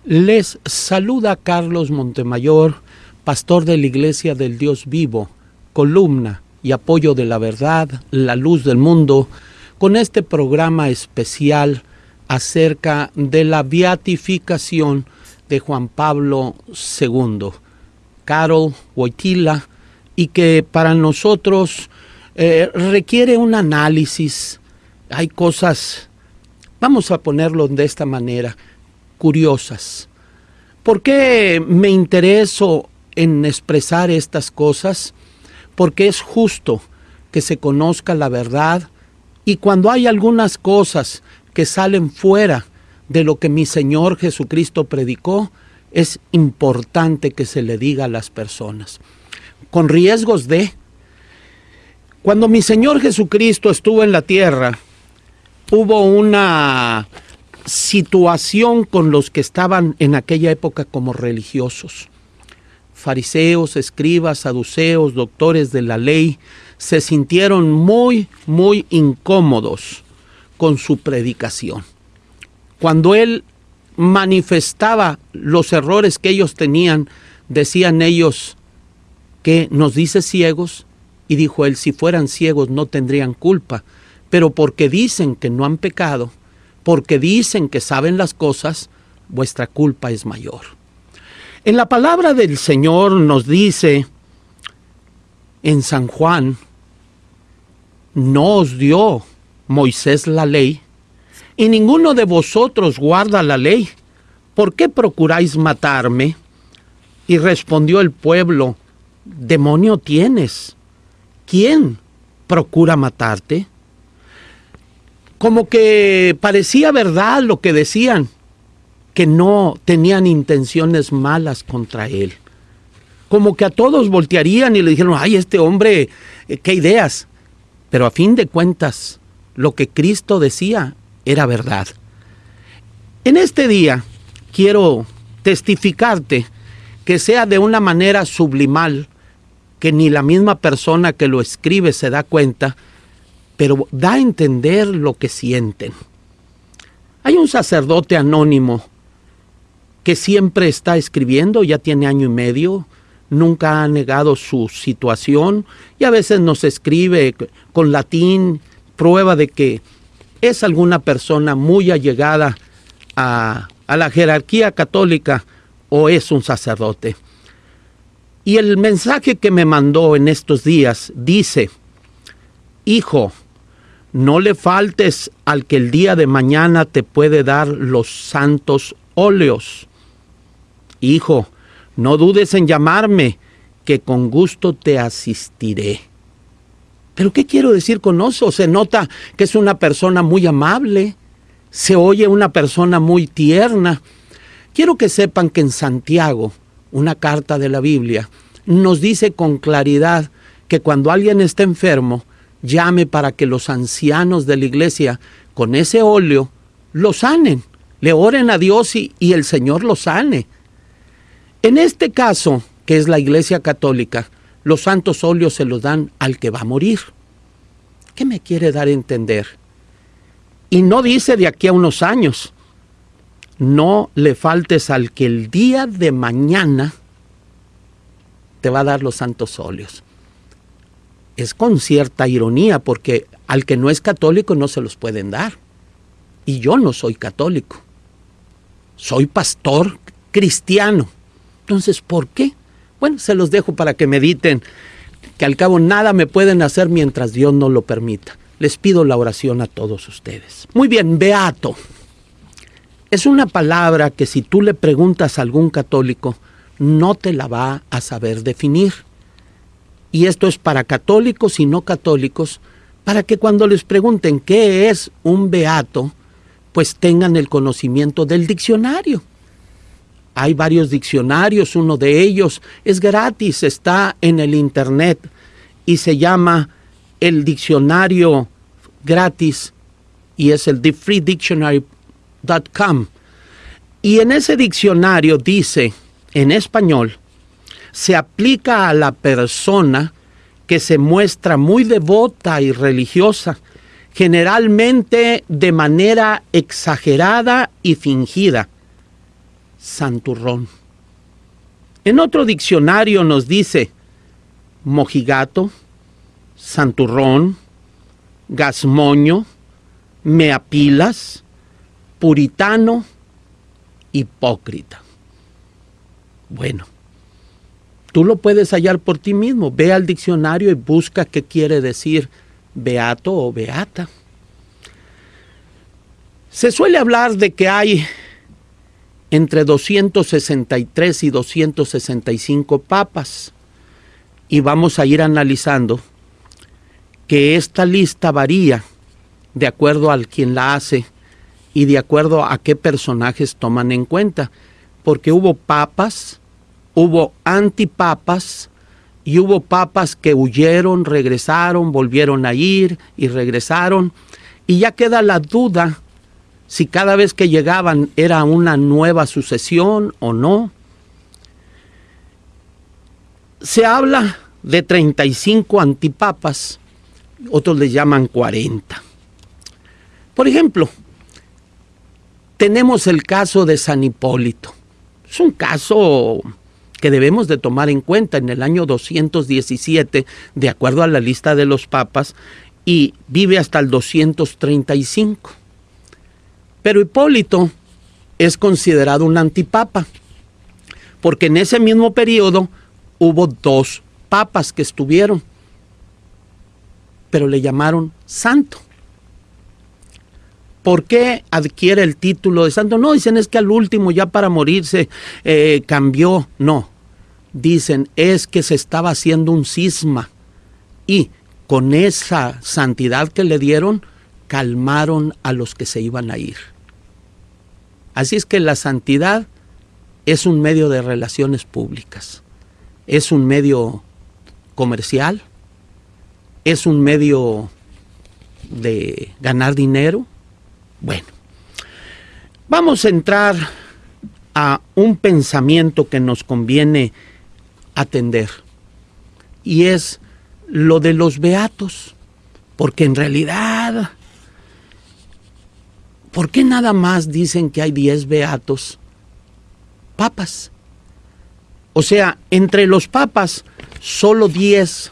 Les saluda Carlos Montemayor, pastor de la Iglesia del Dios Vivo, columna y apoyo de la verdad, la luz del mundo, con este programa especial acerca de la beatificación de Juan Pablo II, Karol Wojtyła, y que para nosotros requiere un análisis. Hay cosas, vamos a ponerlo de esta manera, curiosas. ¿Por qué me intereso en expresar estas cosas? Porque es justo que se conozca la verdad, y cuando hay algunas cosas que salen fuera de lo que mi Señor Jesucristo predicó, es importante que se le diga a las personas, con riesgos de... Cuando mi Señor Jesucristo estuvo en la tierra, hubo una situación con los que estaban en aquella época como religiosos. Fariseos, escribas, saduceos, doctores de la ley, se sintieron muy incómodos con su predicación. Cuando él manifestaba los errores que ellos tenían, decían ellos que nos dice ciegos, y dijo él, si fueran ciegos no tendrían culpa, pero porque dicen que no han pecado, porque dicen que saben las cosas, vuestra culpa es mayor. En la palabra del Señor nos dice en San Juan, no os dio Moisés la ley, y ninguno de vosotros guarda la ley. ¿Por qué procuráis matarme? Y respondió el pueblo, demonio tienes. ¿Quién procura matarte? Como que parecía verdad lo que decían, que no tenían intenciones malas contra él. Como que a todos voltearían y le dijeron, ay, este hombre, qué ideas. Pero a fin de cuentas, lo que Cristo decía era verdad. En este día quiero testificarte que sea de una manera sublimal, que ni la misma persona que lo escribe se da cuenta, pero da a entender lo que sienten. Hay un sacerdote anónimo que siempre está escribiendo, ya tiene 1 año y medio, nunca ha negado su situación y a veces nos escribe con latín, prueba de que es alguna persona muy allegada a la jerarquía católica o es un sacerdote. Y el mensaje que me mandó en estos días dice, hijo, no le faltes al que el día de mañana te puede dar los santos óleos. Hijo, no dudes en llamarme, que con gusto te asistiré. ¿Pero qué quiero decir con eso? Se nota que es una persona muy amable, se oye una persona muy tierna. Quiero que sepan que en Santiago, una carta de la Biblia, nos dice con claridad que cuando alguien está enfermo, llame para que los ancianos de la iglesia con ese óleo lo sanen, le oren a Dios y el Señor lo sane. En este caso, que es la Iglesia Católica, los santos óleos se los dan al que va a morir. ¿Qué me quiere dar a entender? Y no dice de aquí a unos años, no le faltes al que el día de mañana te va a dar los santos óleos. Es con cierta ironía, porque al que no es católico no se los pueden dar. Y yo no soy católico. Soy pastor cristiano. Entonces, ¿por qué? Bueno, se los dejo para que mediten, que al cabo nada me pueden hacer mientras Dios no lo permita. Les pido la oración a todos ustedes. Muy bien, beato. Es una palabra que si tú le preguntas a algún católico, no te la va a saber definir. Y esto es para católicos y no católicos, para que cuando les pregunten qué es un beato, pues tengan el conocimiento del diccionario. Hay varios diccionarios, uno de ellos es gratis, está en el internet y se llama el diccionario gratis y es el thefreedictionary.com. Y en ese diccionario dice, en español, se aplica a la persona que se muestra muy devota y religiosa, generalmente de manera exagerada y fingida. santurrón. En otro diccionario nos dice mojigato, santurrón, gazmoño, meapilas, puritano, hipócrita. Bueno, tú lo puedes hallar por ti mismo. Ve al diccionario y busca qué quiere decir beato o beata. Se suele hablar de que hay entre 263 y 265 papas. Y vamos a ir analizando que esta lista varía de acuerdo al quien la hace y de acuerdo a qué personajes toman en cuenta. Porque hubo papas, hubo antipapas y hubo papas que huyeron, regresaron, volvieron a ir y regresaron. Y ya queda la duda si cada vez que llegaban era una nueva sucesión o no. Se habla de 35 antipapas, otros les llaman 40. Por ejemplo, tenemos el caso de San Hipólito. Es un caso que debemos de tomar en cuenta. En el año 217, de acuerdo a la lista de los papas, y vive hasta el 235. Pero Hipólito es considerado un antipapa, porque en ese mismo periodo hubo 2 papas que estuvieron, pero le llamaron santo. ¿Por qué adquiere el título de santo? No, dicen es que al último ya para morirse cambió. No, dicen es que se estaba haciendo un cisma y con esa santidad que le dieron, calmaron a los que se iban a ir. Así es que la santidad es un medio de relaciones públicas, es un medio comercial, es un medio de ganar dinero. Bueno, vamos a entrar a un pensamiento que nos conviene atender, y es lo de los beatos, porque en realidad, ¿por qué nada más dicen que hay 10 beatos papas? O sea, entre los papas, solo 10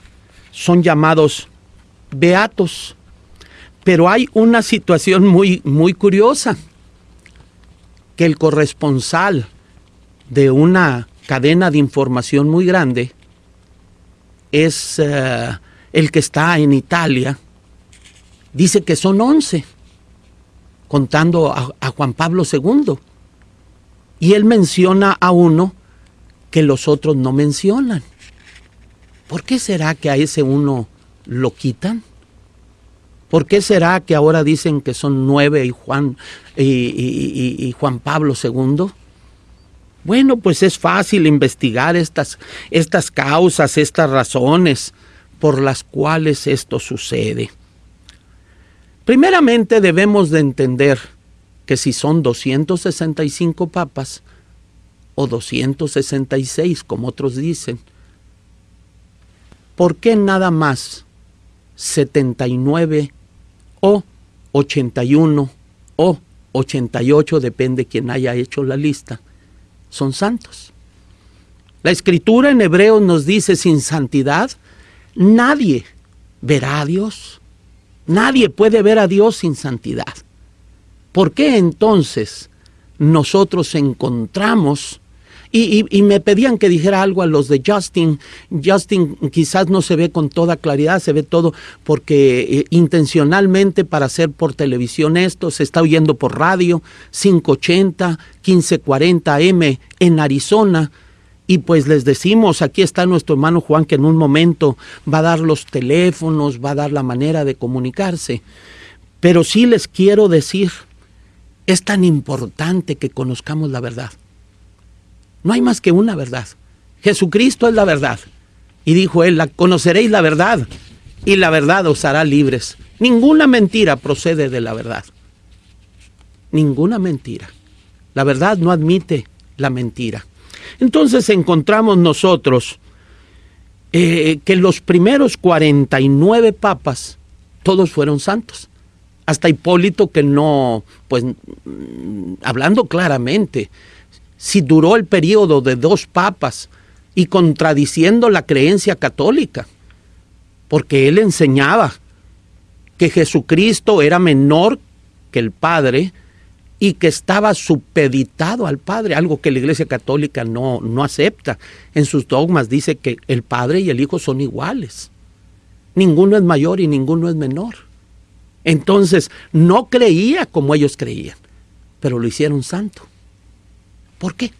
son llamados beatos. Pero hay una situación muy curiosa, que el corresponsal de una cadena de información muy grande es el que está en Italia, dice que son 11, contando a Juan Pablo II. Y él menciona a uno que los otros no mencionan. ¿Por qué será que a ese uno lo quitan? ¿Por qué será que ahora dicen que son 9 y Juan Pablo II? Bueno, pues es fácil investigar estas causas, estas razones por las cuales esto sucede. Primeramente debemos de entender que si son 265 papas o 266, como otros dicen, ¿por qué nada más 79 o 81 o 88, depende quién haya hecho la lista, son santos? La Escritura en Hebreos nos dice, sin santidad nadie verá a Dios. Nadie puede ver a Dios sin santidad. ¿Por qué entonces nosotros encontramos? Y me pedían que dijera algo a los de Justin. Justin quizás no se ve con toda claridad, se ve todo porque intencionalmente para hacer por televisión esto, se está oyendo por radio, 580, 1540 AM en Arizona. Y pues les decimos, aquí está nuestro hermano Juan, que en un momento va a dar los teléfonos, va a dar la manera de comunicarse. Pero sí les quiero decir, es tan importante que conozcamos la verdad. No hay más que una verdad. Jesucristo es la verdad. Y dijo él, conoceréis la verdad y la verdad os hará libres. Ninguna mentira procede de la verdad. Ninguna mentira. La verdad no admite la mentira. Entonces encontramos nosotros que los primeros 49 papas, todos fueron santos. Hasta Hipólito, que no, pues hablando claramente, si duró el periodo de 2 papas y contradiciendo la creencia católica, porque él enseñaba que Jesucristo era menor que el Padre y que estaba supeditado al Padre, algo que la Iglesia Católica no acepta. En sus dogmas dice que el Padre y el Hijo son iguales. Ninguno es mayor y ninguno es menor. Entonces, no creía como ellos creían, pero lo hicieron santo. ¿Por qué?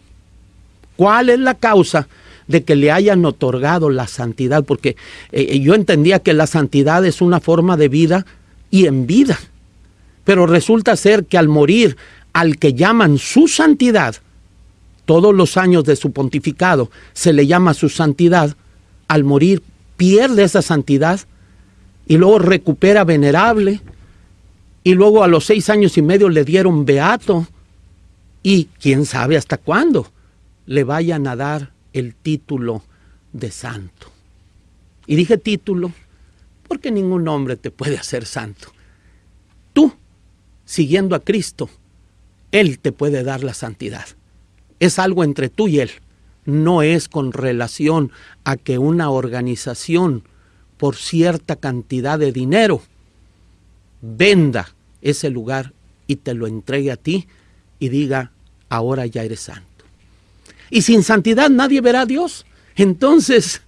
¿Cuál es la causa de que le hayan otorgado la santidad? Porque yo entendía que la santidad es una forma de vida y en vida. Pero resulta ser que al morir, al que llaman su santidad, todos los años de su pontificado se le llama su santidad, al morir pierde esa santidad y luego recupera venerable y luego a los 6 años y medio le dieron beato y quién sabe hasta cuándo le vayan a dar el título de santo. Y dije título porque ningún hombre te puede hacer santo. Tú, siguiendo a Cristo, Él te puede dar la santidad. Es algo entre tú y Él. No es con relación a que una organización por cierta cantidad de dinero venda ese lugar y te lo entregue a ti y diga, ahora ya eres santo. Y sin santidad nadie verá a Dios. Entonces,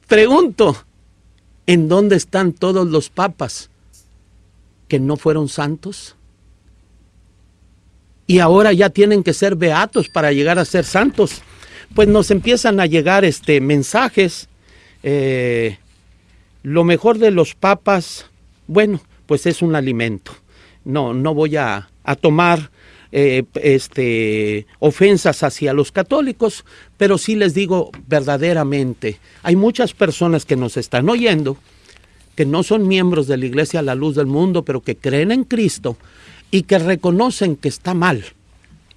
pregunto, ¿en dónde están todos los papas que no fueron santos? Y ahora ya tienen que ser beatos para llegar a ser santos. Pues nos empiezan a llegar mensajes. Lo mejor de los papas, bueno, pues es un alimento. No voy a tomar ofensas hacia los católicos, pero sí les digo verdaderamente, hay muchas personas que nos están oyendo, que no son miembros de la Iglesia La Luz del Mundo, pero que creen en Cristo y que reconocen que está mal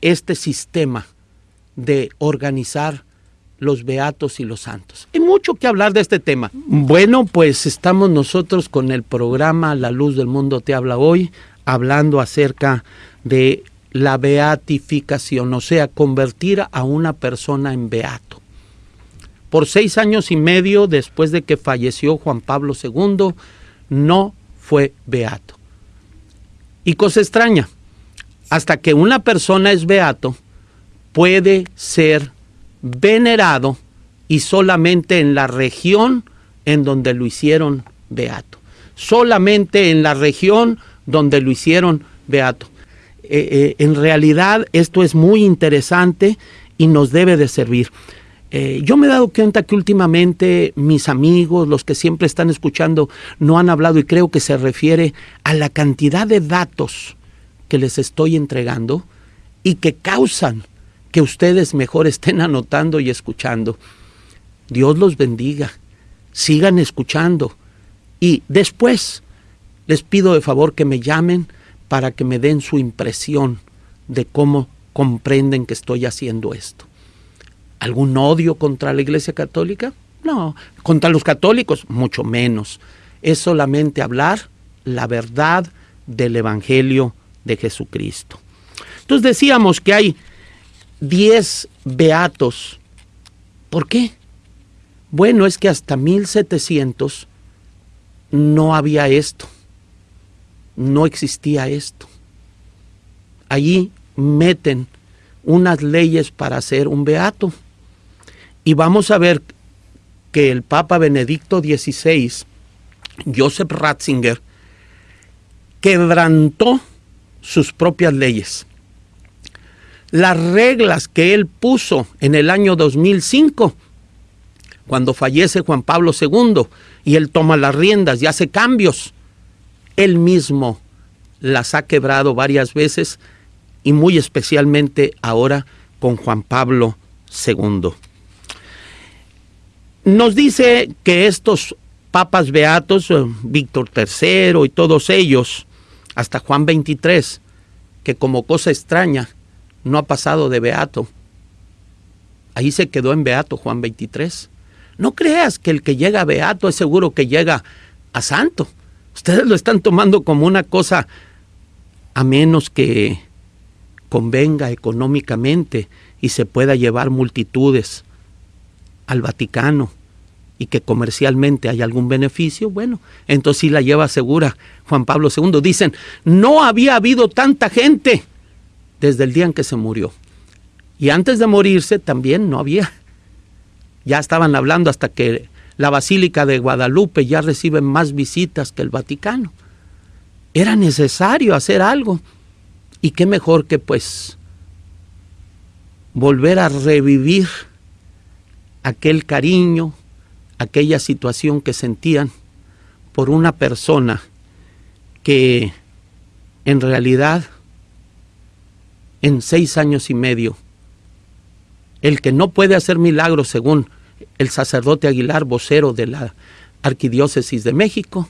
este sistema de organizar los beatos y los santos. Hay mucho que hablar de este tema. Bueno, pues estamos nosotros con el programa La Luz del Mundo te habla hoy, hablando acerca de la beatificación, o sea, convertir a una persona en beato. Por 6 años y medio después de que falleció Juan Pablo II, no fue beato. Y cosa extraña, hasta que una persona es beato, puede ser venerado y solamente en la región en donde lo hicieron beato. Solamente en la región donde lo hicieron beato. En realidad esto es muy interesante y nos debe de servir. Yo me he dado cuenta que últimamente mis amigos, los que siempre están escuchando, no han hablado y creo que se refiere a la cantidad de datos que les estoy entregando y que causan que ustedes mejor estén anotando y escuchando. Dios los bendiga, sigan escuchando y después les pido de favor que me llamen para que me den su impresión de cómo comprenden que estoy haciendo esto. ¿Algún odio contra la Iglesia Católica? No. ¿Contra los católicos? Mucho menos. Es solamente hablar la verdad del Evangelio de Jesucristo. Entonces decíamos que hay 10 beatos. ¿Por qué? Bueno, es que hasta 1700 no había esto. No existía esto. Allí meten unas leyes para ser un beato. Y vamos a ver que el Papa Benedicto XVI, Joseph Ratzinger, quebrantó sus propias leyes. Las reglas que él puso en el año 2005, cuando fallece Juan Pablo II, y él toma las riendas y hace cambios, él mismo las ha quebrado varias veces y muy especialmente ahora con Juan Pablo II. Nos dice que estos papas beatos, Víctor III y todos ellos, hasta Juan XXIII, que como cosa extraña no ha pasado de beato. Ahí se quedó en beato Juan XXIII. No creas que el que llega a beato es seguro que llega a santo. Ustedes lo están tomando como una cosa, a menos que convenga económicamente y se pueda llevar multitudes al Vaticano y que comercialmente hay algún beneficio, bueno, entonces sí la lleva segura Juan Pablo II. Dicen, no había habido tanta gente desde el día en que se murió. Y antes de morirse también no había. Ya estaban hablando hasta que la Basílica de Guadalupe ya recibe más visitas que el Vaticano. Era necesario hacer algo. Y qué mejor que pues volver a revivir aquel cariño, aquella situación que sentían por una persona que en realidad en 6 años y medio, el que no puede hacer milagros según el sacerdote Aguilar, vocero de la Arquidiócesis de México,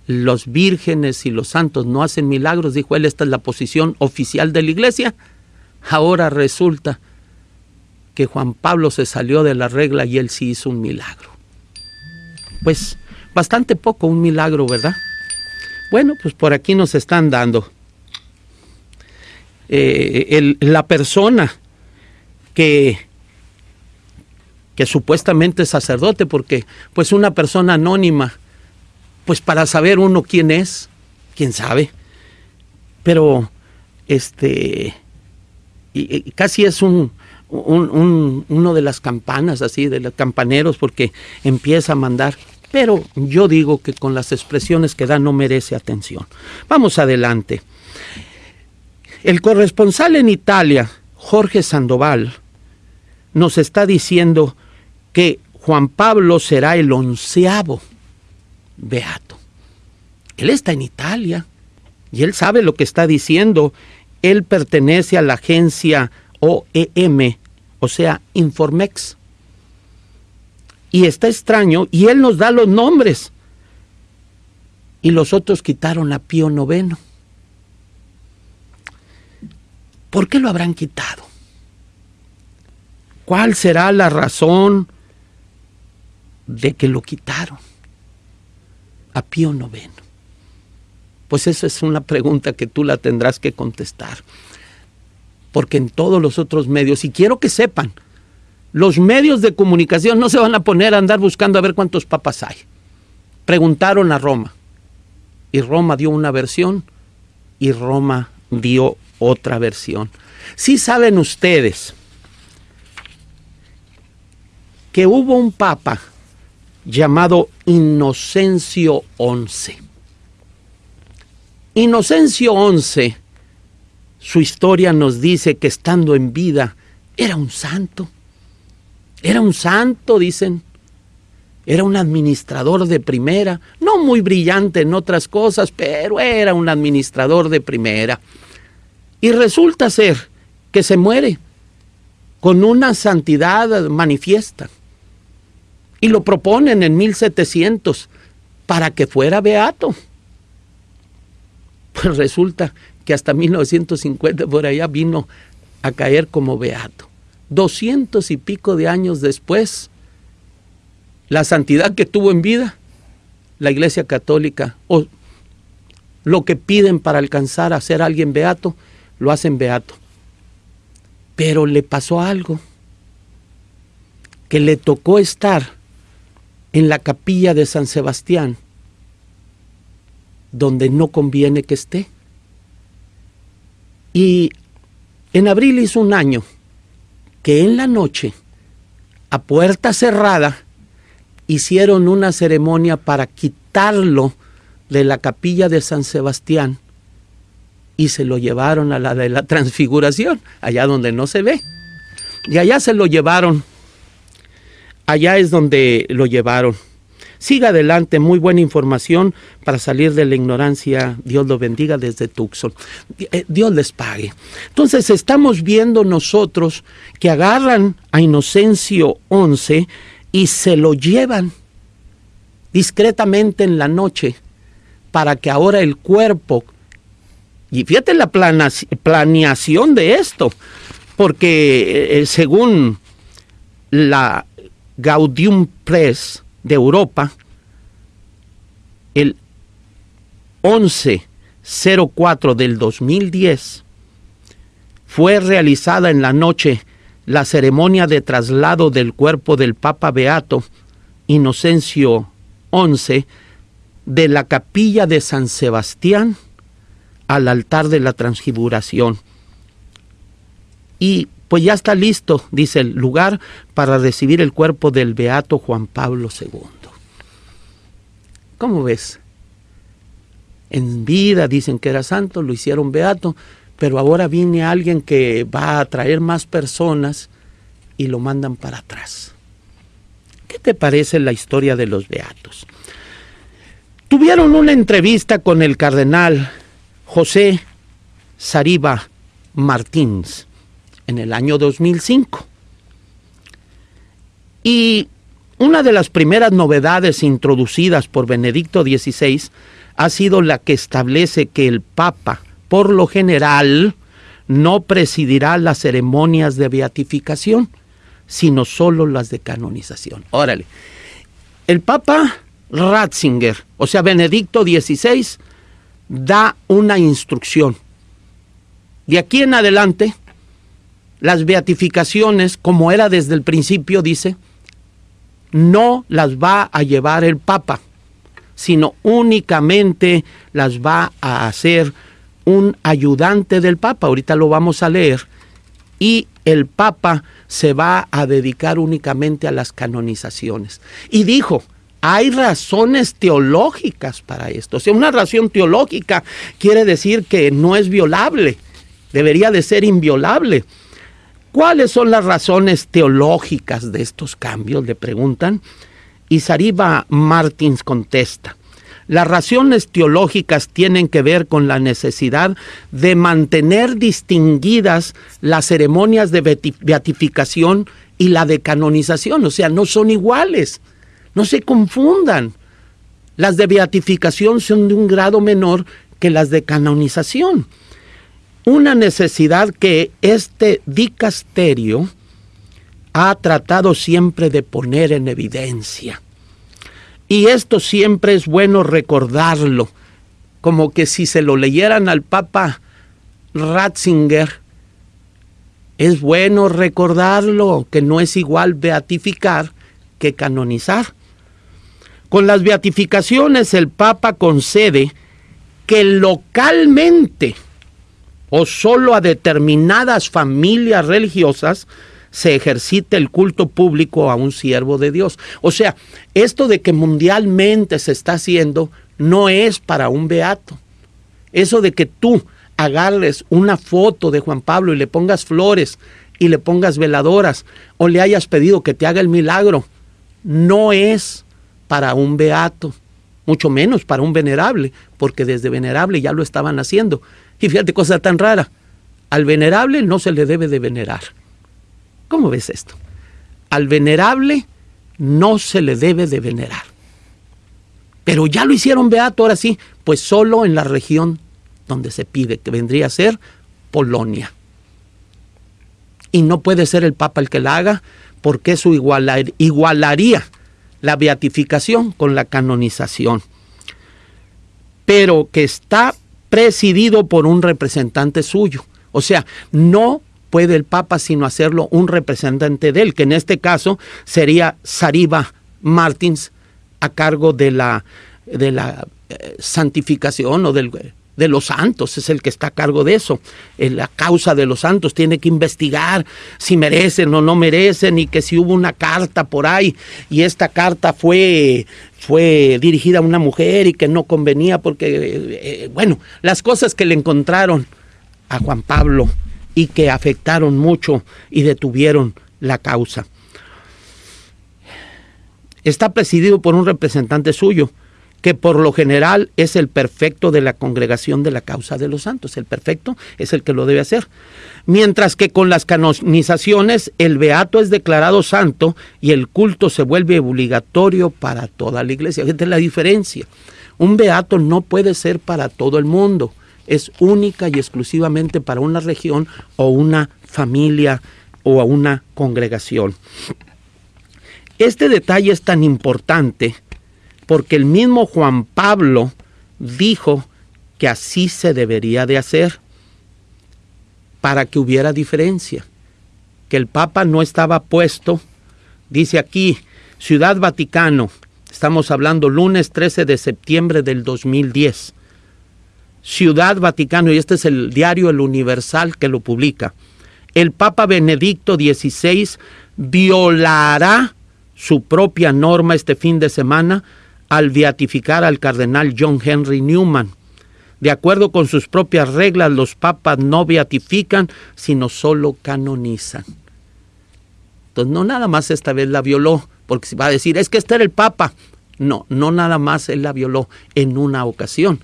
los vírgenes y los santos no hacen milagros, dijo él, esta es la posición oficial de la Iglesia. Ahora resulta que Juan Pablo se salió de la regla y él sí hizo un milagro. Pues bastante poco un milagro, ¿verdad? Bueno, pues por aquí nos están dando la persona que supuestamente es sacerdote, porque pues una persona anónima, pues para saber uno quién es, quién sabe, pero y casi es uno de las campanas, así, de los campaneros, porque empieza a mandar, pero yo digo que con las expresiones que da no merece atención. Vamos adelante. El corresponsal en Italia, Jorge Sandoval, nos está diciendo que Juan Pablo será el 11º beato. Él está en Italia y él sabe lo que está diciendo. Él pertenece a la agencia OEM, o sea, Informex. Y está extraño, y él nos da los nombres. Y los otros quitaron a Pío IX. ¿Por qué lo habrán quitado? ¿Cuál será la razón de que lo quitaron a Pío IX? Pues esa es una pregunta que tú la tendrás que contestar. Porque en todos los otros medios, y quiero que sepan, los medios de comunicación no se van a poner a andar buscando a ver cuántos papas hay. Preguntaron a Roma, y Roma dio una versión, y Roma dio otra versión. Sí saben ustedes que hubo un papa llamado Inocencio XI. Inocencio XI, su historia nos dice que estando en vida era un santo. Era un santo, dicen. Era un administrador de primera, no muy brillante en otras cosas, pero era un administrador de primera. Y resulta ser que se muere con una santidad manifiesta. Y lo proponen en 1700 para que fuera beato. Pues resulta que hasta 1950 por allá vino a caer como beato. 200 y pico de años después, la santidad que tuvo en vida, la Iglesia Católica, o lo que piden para alcanzar a ser alguien beato, lo hacen beato. Pero le pasó algo, que le tocó estar en la capilla de San Sebastián, donde no conviene que esté. Y en abril hizo un año que en la noche, a puerta cerrada, hicieron una ceremonia para quitarlo de la capilla de San Sebastián y se lo llevaron a la de la Transfiguración, allá donde no se ve. Y allá se lo llevaron. Allá es donde lo llevaron. Siga adelante, muy buena información para salir de la ignorancia. Dios lo bendiga desde Tucson. Dios les pague. Entonces estamos viendo nosotros que agarran a Inocencio XI y se lo llevan discretamente en la noche para que ahora el cuerpo, y fíjate la planeación de esto, porque según la Gaudium Press de Europa, el 11/04 del 2010, fue realizada en la noche la ceremonia de traslado del cuerpo del Papa Beato Inocencio XI de la capilla de San Sebastián al altar de la Transfiguración. Y pues ya está listo, dice, el lugar para recibir el cuerpo del Beato Juan Pablo II. ¿Cómo ves? En vida dicen que era santo, lo hicieron beato, pero ahora viene alguien que va a atraer más personas y lo mandan para atrás. ¿Qué te parece la historia de los beatos? Tuvieron una entrevista con el cardenal José Saribá Martins en el año 2005. Y una de las primeras novedades introducidas por Benedicto XVI ha sido la que establece que el Papa, por lo general, no presidirá las ceremonias de beatificación, sino solo las de canonización. Órale, el Papa Ratzinger, o sea, Benedicto XVI, da una instrucción. De aquí en adelante, las beatificaciones, como era desde el principio, dice, no las va a llevar el Papa, sino únicamente las va a hacer un ayudante del Papa. Ahorita lo vamos a leer. Y el Papa se va a dedicar únicamente a las canonizaciones. Y dijo, hay razones teológicas para esto. O sea, una razón teológica quiere decir que no es violable, debería de ser inviolable. ¿Cuáles son las razones teológicas de estos cambios?, le preguntan. Y Saribá Martins contesta, las razones teológicas tienen que ver con la necesidad de mantener distinguidas las ceremonias de beatificación y la de canonización. O sea, no son iguales, no se confundan. Las de beatificación son de un grado menor que las de canonización. Una necesidad que este dicasterio ha tratado siempre de poner en evidencia. Y esto siempre es bueno recordarlo, como que si se lo leyeran al Papa Ratzinger, es bueno recordarlo, que no es igual beatificar que canonizar. Con las beatificaciones el Papa concede que localmente o solo a determinadas familias religiosas se ejercita el culto público a un siervo de Dios. O sea, esto de que mundialmente se está haciendo no es para un beato. Eso de que tú agarres una foto de Juan Pablo y le pongas flores y le pongas veladoras o le hayas pedido que te haga el milagro, no es para un beato, mucho menos para un venerable, porque desde venerable ya lo estaban haciendo. Y fíjate, cosa tan rara, al venerable no se le debe de venerar. ¿Cómo ves esto? Al venerable no se le debe de venerar. Pero ya lo hicieron beato, ahora sí, pues solo en la región donde se pide, que vendría a ser Polonia. Y no puede ser el Papa el que la haga, porque eso igualaría la beatificación con la canonización. Pero que está presidido por un representante suyo. O sea, no puede el Papa sino hacerlo un representante de él, que en este caso sería Saribá Martins, a cargo de la santificación o de los santos, es el que está a cargo de eso. En la causa de los santos tiene que investigar si merecen o no merecen, y que si hubo una carta por ahí y esta carta fue dirigida a una mujer y que no convenía porque, bueno, las cosas que le encontraron a Juan Pablo y que afectaron mucho y detuvieron la causa. Está presidido por un representante suyo, que por lo general es el prefecto de la congregación de la causa de los santos. El prefecto es el que lo debe hacer. Mientras que con las canonizaciones el beato es declarado santo y el culto se vuelve obligatorio para toda la iglesia. Fíjate la diferencia. Un beato no puede ser para todo el mundo. Es única y exclusivamente para una región o una familia o a una congregación. Este detalle es tan importante porque el mismo Juan Pablo dijo que así se debería de hacer. para que hubiera diferencia, que el Papa no estaba puesto, dice aquí, Ciudad Vaticano, estamos hablando lunes 13 de septiembre del 2010, Ciudad Vaticano, y este es el diario El Universal que lo publica, el Papa Benedicto XVI violará su propia norma este fin de semana al beatificar al cardenal John Henry Newman. De acuerdo con sus propias reglas, los papas no beatifican, sino solo canonizan. Entonces, no nada más esta vez la violó, porque se va a decir, es que este era el Papa. No, no nada más él la violó en una ocasión,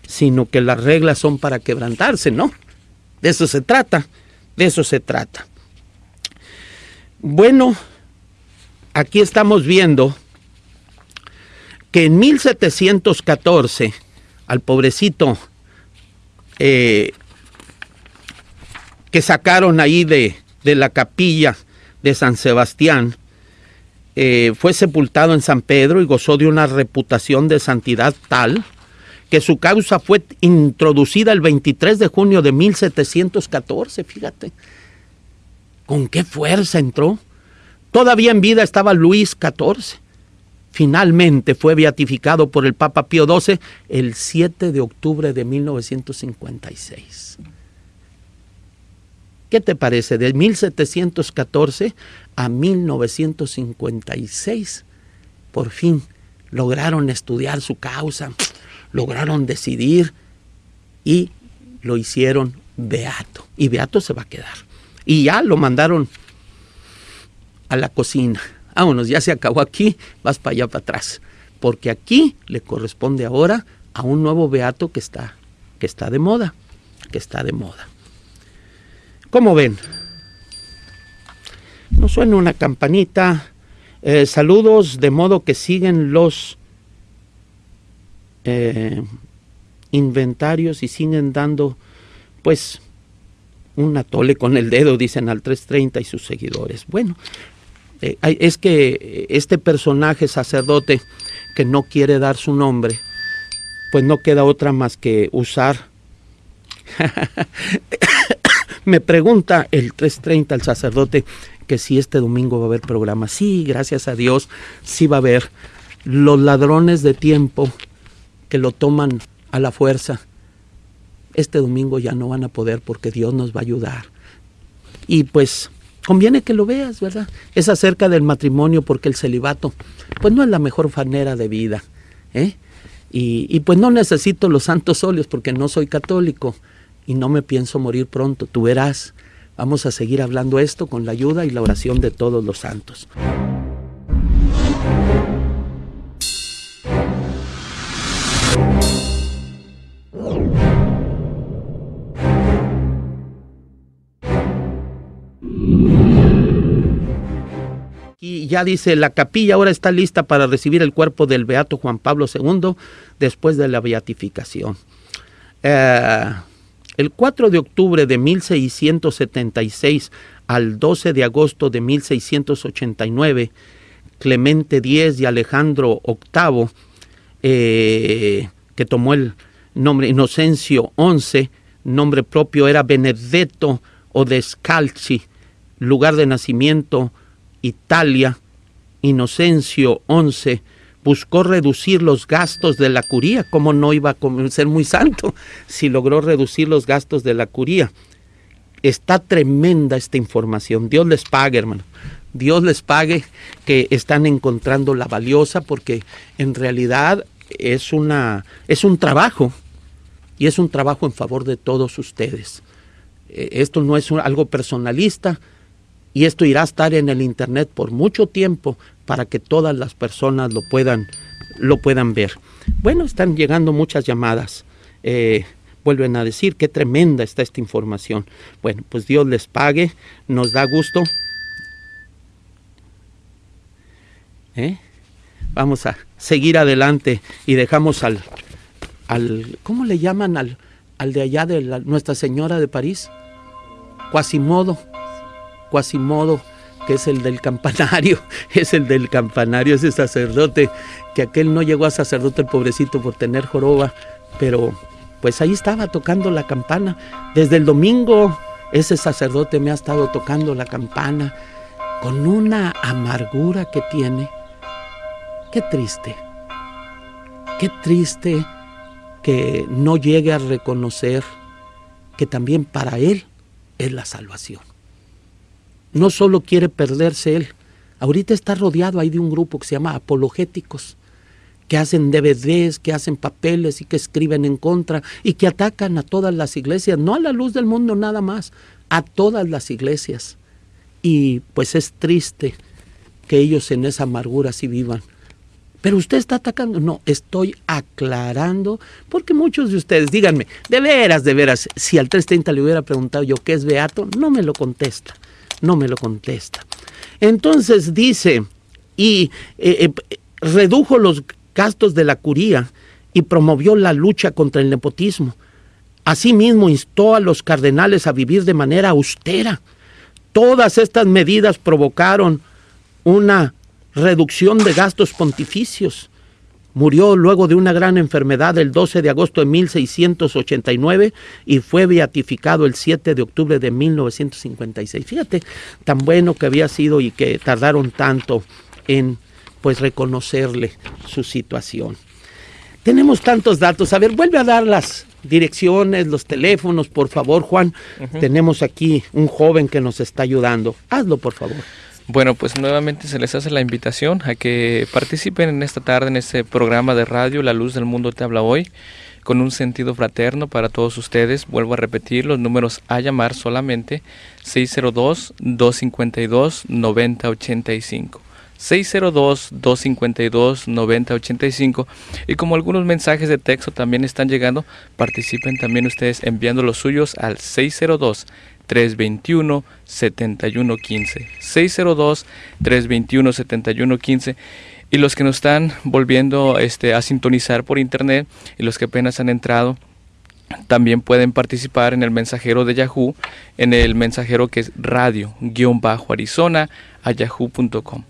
sino que las reglas son para quebrantarse, ¿no? De eso se trata, de eso se trata. Bueno, aquí estamos viendo que en 1714, al pobrecito que sacaron ahí de la capilla de San Sebastián, fue sepultado en San Pedro y gozó de una reputación de santidad tal que su causa fue introducida el 23 de junio de 1714, fíjate, con qué fuerza entró. Todavía en vida estaba Luis XIV. Finalmente fue beatificado por el Papa Pío XII el 7 de octubre de 1956. ¿Qué te parece? De 1714 a 1956, por fin lograron estudiar su causa, lograron decidir y lo hicieron beato. Y beato se va a quedar. Y ya lo mandaron a la cocina. Vámonos, ya se acabó aquí, vas para allá para atrás. Porque aquí le corresponde ahora a un nuevo beato que está de moda, ¿Cómo ven? Nos suena una campanita. Saludos, de modo que siguen los inventarios y siguen dando, pues, un atole con el dedo, dicen al 330 y sus seguidores. Bueno, es que este personaje sacerdote que no quiere dar su nombre, pues no queda otra más que usar. Me pregunta el 330 el sacerdote que si este domingo va a haber programa. Sí, gracias a Dios, sí va a haber. Los ladrones de tiempo que lo toman a la fuerza, este domingo ya no van a poder porque Dios nos va a ayudar. Y pues conviene que lo veas, ¿verdad? Es acerca del matrimonio, porque el celibato pues no es la mejor manera de vida, ¿eh? Y pues no necesito los santos óleos porque no soy católico y no me pienso morir pronto. Tú verás, vamos a seguir hablando esto con la ayuda y la oración de todos los santos. Y ya dice, la capilla ahora está lista para recibir el cuerpo del beato Juan Pablo II después de la beatificación. El 4 de octubre de 1676 al 12 de agosto de 1689, Clemente X y Alejandro VIII, que tomó el nombre Inocencio XI, nombre propio era Benedetto Odescalchi, lugar de nacimiento Italia, Inocencio XI, buscó reducir los gastos de la curía. ¿Cómo no iba a ser muy santo si logró reducir los gastos de la curía? Está tremenda esta información. Dios les pague, hermano. Dios les pague que están encontrando la valiosa, porque en realidad es un trabajo, y es un trabajo en favor de todos ustedes. Esto no es algo personalista, y esto irá a estar en el internet por mucho tiempo para que todas las personas lo puedan ver. Bueno, están llegando muchas llamadas. Vuelven a decir qué tremenda está esta información. Bueno, pues Dios les pague, nos da gusto. Vamos a seguir adelante y dejamos al ¿cómo le llaman al de allá de Nuestra Señora de París? Quasimodo, que es el del campanario, ese sacerdote, que aquel no llegó a sacerdote, el pobrecito, por tener joroba, pero pues ahí estaba tocando la campana. Desde el domingo ese sacerdote me ha estado tocando la campana con una amargura que tiene. Qué triste que no llegue a reconocer que también para él es la salvación. No solo quiere perderse él, ahorita está rodeado ahí de un grupo que se llama apologéticos, que hacen DVDs, que hacen papeles y que escriben en contra y que atacan a todas las iglesias, no a la luz del mundo nada más, a todas las iglesias. Y pues es triste que ellos en esa amargura sí vivan. Pero usted está atacando. No, estoy aclarando, porque muchos de ustedes, díganme, de veras, si al 330 le hubiera preguntado yo qué es beato, no me lo contesta. Entonces dice, y redujo los gastos de la curía y promovió la lucha contra el nepotismo. Asimismo, instó a los cardenales a vivir de manera austera. Todas estas medidas provocaron una reducción de gastos pontificios. Murió luego de una gran enfermedad el 12 de agosto de 1689 y fue beatificado el 7 de octubre de 1956. Fíjate, tan bueno que había sido y que tardaron tanto en pues reconocerle su situación. Tenemos tantos datos. A ver, vuelve a dar las direcciones, los teléfonos, por favor, Juan. Tenemos aquí un joven que nos está ayudando. Hazlo, por favor. Bueno, pues nuevamente se les hace la invitación a que participen en esta tarde en este programa de radio La Luz del Mundo te habla hoy, con un sentido fraterno para todos ustedes. Vuelvo a repetir los números a llamar solamente: 602-252-9085. 602-252-9085, y como algunos mensajes de texto también están llegando, participen también ustedes enviando los suyos al 602-321-7115, 602-321-7115. Y los que nos están volviendo a sintonizar por internet y los que apenas han entrado, también pueden participar en el mensajero de Yahoo, en el mensajero que es radio-arizona@yahoo.com.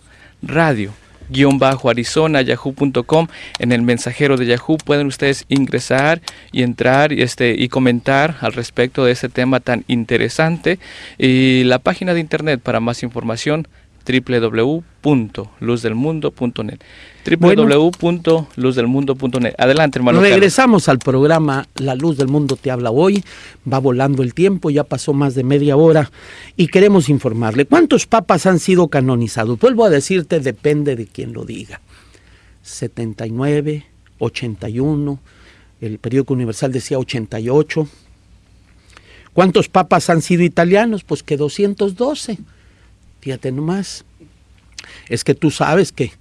radio-arizona@yahoo.com. En el mensajero de Yahoo pueden ustedes ingresar y entrar y comentar al respecto de este tema tan interesante. Y la página de internet para más información: www.luzdelmundo.net. www.luzdelmundo.net. Adelante, hermano. Regresamos al programa La Luz del Mundo te habla hoy. Va volando el tiempo, ya pasó más de media hora y queremos informarle. ¿Cuántos papas han sido canonizados? Vuelvo a decirte, depende de quien lo diga. 79, 81, el periódico Universal decía 88. ¿Cuántos papas han sido italianos? Pues que 212. Fíjate nomás. Es que tú sabes que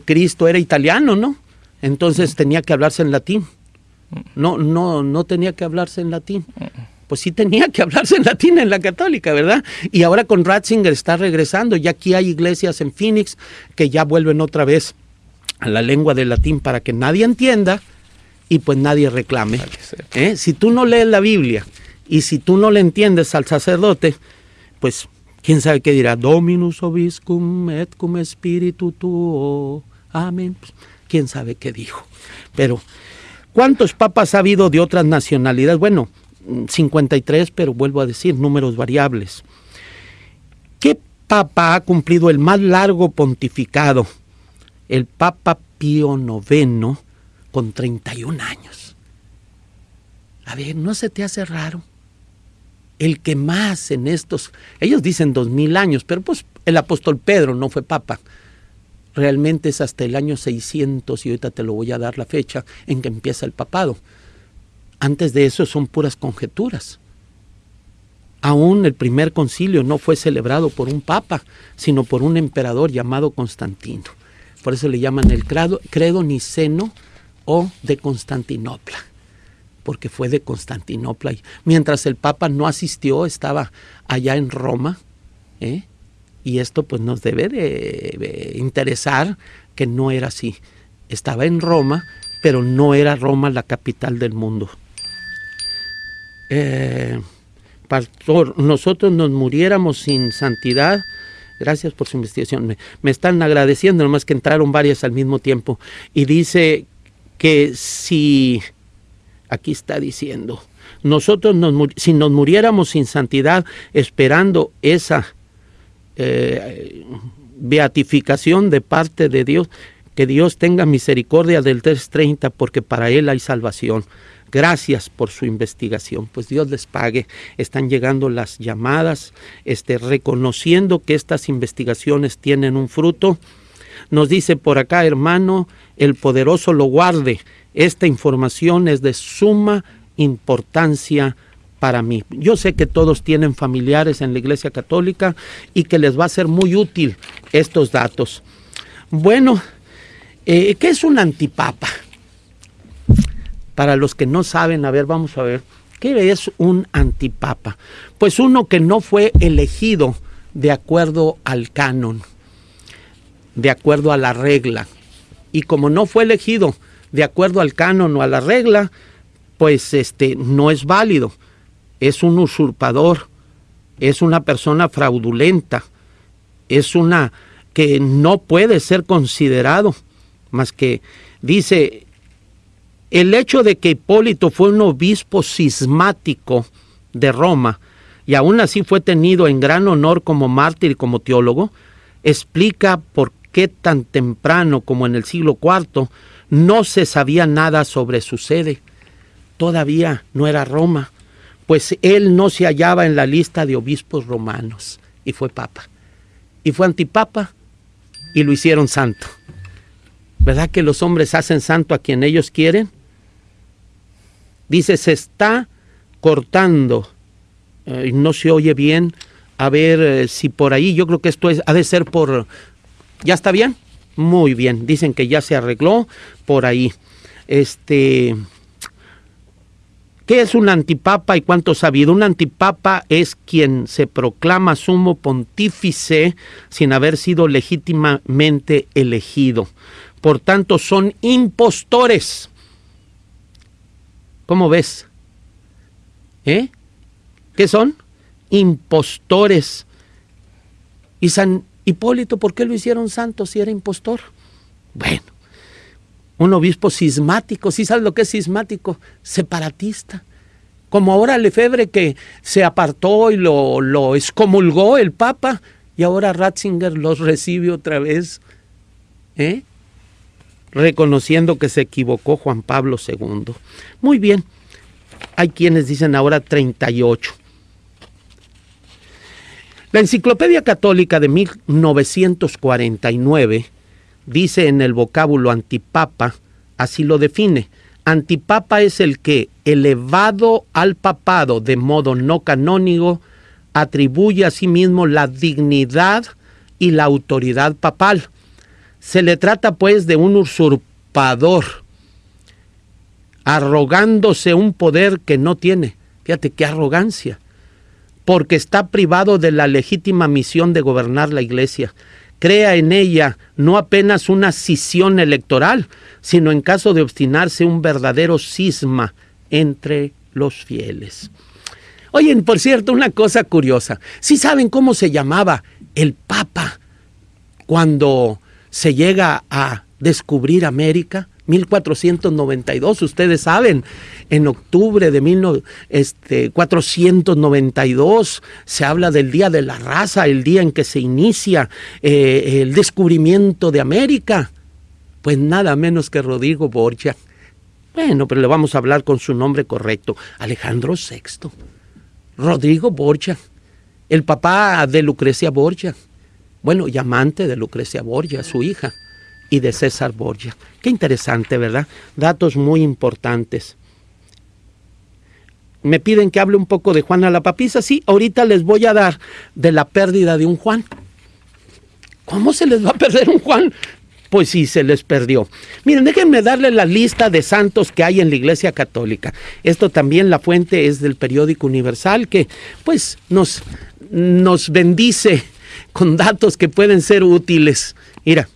Cristo era italiano, ¿no? Entonces tenía que hablarse en latín. No tenía que hablarse en latín. Pues sí tenía que hablarse en latín en la católica, ¿verdad? Y ahora con Ratzinger está regresando. Ya aquí hay iglesias en Phoenix que ya vuelven otra vez a la lengua del latín para que nadie entienda y pues nadie reclame. Si tú no lees la Biblia y si tú no le entiendes al sacerdote, pues quién sabe qué dirá. Dominus obiscum et cum spiritu tuo. Amén. Pues, quién sabe qué dijo. Pero, ¿cuántos papas ha habido de otras nacionalidades? Bueno, 53, pero vuelvo a decir, números variables. ¿Qué papa ha cumplido el más largo pontificado? El Papa Pío IX, con 31 años. A ver, ¿no se te hace raro? El que más en estos, ellos dicen 2000 años, pero pues el apóstol Pedro no fue papa. Realmente es hasta el año 600, y ahorita te lo voy a dar la fecha en que empieza el papado. Antes de eso son puras conjeturas. Aún el primer concilio no fue celebrado por un papa, sino por un emperador llamado Constantino. Por eso le llaman el credo niceno o de Constantinopla, porque fue de Constantinopla. Mientras el Papa no asistió, estaba allá en Roma, y esto pues nos debe de interesar que no era así. Estaba en Roma, pero no era Roma la capital del mundo. Pastor, nosotros nos muriéramos sin santidad. Gracias por su investigación. Me están agradeciendo, nomás que entraron varias al mismo tiempo. Y dice que si... Aquí está diciendo, Nosotros si nos muriéramos sin santidad, esperando esa beatificación de parte de Dios, que Dios tenga misericordia del 330, porque para Él hay salvación. Gracias por su investigación, pues Dios les pague. Están llegando las llamadas, reconociendo que estas investigaciones tienen un fruto. Nos dice por acá, hermano, el poderoso lo guarde. Esta información es de suma importancia para mí. Yo sé que todos tienen familiares en la Iglesia Católica y que les va a ser muy útil estos datos. Bueno, ¿qué es un antipapa? Para los que no saben, a ver, vamos a ver, ¿qué es un antipapa? Pues uno que no fue elegido de acuerdo al canon, de acuerdo a la regla. Y como no fue elegido de acuerdo al canon o a la regla, pues no es válido. Es un usurpador, es una persona fraudulenta, es una que no puede ser considerado, más que dice, el hecho de que Hipólito fue un obispo cismático de Roma y aún así fue tenido en gran honor como mártir y como teólogo, explica por qué tan temprano como en el siglo IV no se sabía nada sobre su sede. Todavía no era Roma, pues él no se hallaba en la lista de obispos romanos y fue papa. Y fue antipapa y lo hicieron santo. ¿Verdad que los hombres hacen santo a quien ellos quieren? Dice, se está cortando, no se oye bien, a ver si por ahí, yo creo que esto ha de ser por, ¿ya está bien? Muy bien, dicen que ya se arregló por ahí. ¿Qué es un antipapa y cuánto sabido? Un antipapa es quien se proclama sumo pontífice sin haber sido legítimamente elegido. Por tanto, son impostores. ¿Cómo ves? ¿Qué son? Impostores. ¿Y San Hipólito por qué lo hicieron santo si era impostor? Bueno, un obispo cismático. ¿Sí sabes lo que es cismático? Separatista. Como ahora Lefebvre, que se apartó y lo excomulgó el Papa, y ahora Ratzinger los recibe otra vez, reconociendo que se equivocó Juan Pablo II. Muy bien, hay quienes dicen ahora 38. La Enciclopedia Católica de 1949 dice en el vocábulo antipapa, así lo define: antipapa es el que, elevado al papado de modo no canónico, atribuye a sí mismo la dignidad y la autoridad papal. Se le trata pues de un usurpador, arrogándose un poder que no tiene. Fíjate qué arrogancia, porque está privado de la legítima misión de gobernar la Iglesia. Crea en ella no apenas una scisión electoral, sino en caso de obstinarse un verdadero cisma entre los fieles. Oye, por cierto, una cosa curiosa. ¿Sí saben cómo se llamaba el Papa cuando se llega a descubrir América? 1492, ustedes saben, en octubre de 1492 se habla del Día de la Raza, el día en que se inicia el descubrimiento de América. Pues nada menos que Rodrigo Borgia. Bueno, pero le vamos a hablar con su nombre correcto: Alejandro VI. Rodrigo Borgia, el papá de Lucrecia Borgia. Bueno, y amante de Lucrecia Borgia, su hija, y de César Borgia. Qué interesante, ¿verdad? Datos muy importantes. Me piden que hable un poco de Juana la Papisa. Sí, ahorita les voy a dar de la pérdida de un Juan. ¿Cómo se les va a perder un Juan? Pues sí, se les perdió. Miren, déjenme darle la lista de santos que hay en la Iglesia Católica. Esto también, la fuente es del Periódico Universal, que pues nos bendice con datos que pueden ser útiles. Mira,